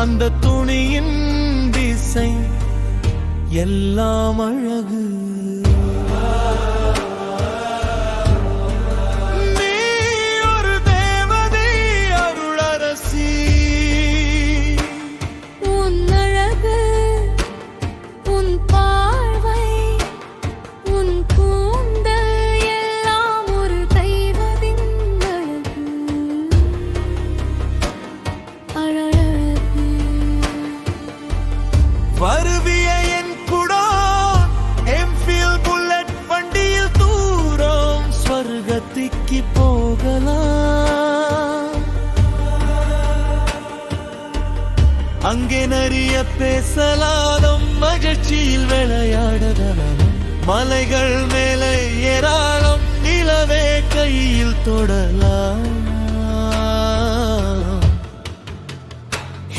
அந்த துணியின் திசை எல்லாம் அழகு. நீ ஒரு தேவதை, அருளரசி. உன் அழகு, உன் பார்வை, உன் கூந்தல் எல்லாம் ஒரு தெய்வத்தின் அழகு. வருவிய என் குடோ என்ஃபீல்ட் புல்லட் வண்டியில் தூரம் ஸ்வர்கத்திற்கு போகலாம். அங்கே நிறைய பேசலாம், மகிழ்ச்சியில் விளையாடலாம். மலைகள் மேலே ஏராளம், நிலவே கையில் தொடலாம்.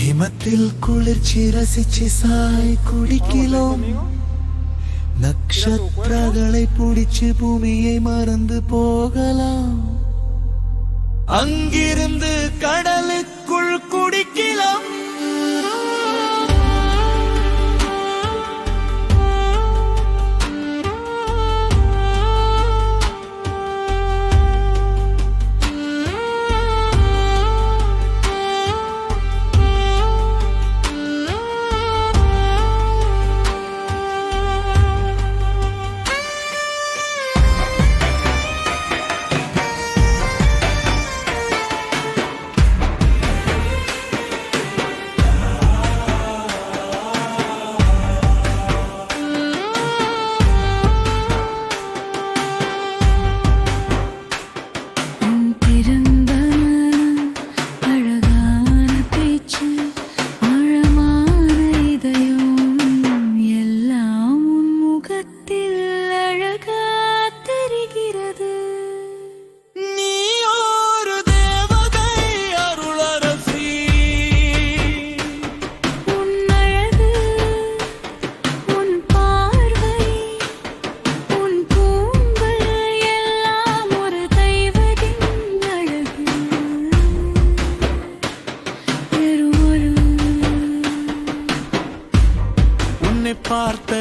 ஹிமத்தில் குளிர்ச்சி ரசிச்சு சாய் குடிக்கலாம். நட்சத்திரங்களை பிடிச்சு பூமியை மறந்து போகலாம். அங்கிருந்து கடலுக்குள் குடிக்கலாம். பார்த்த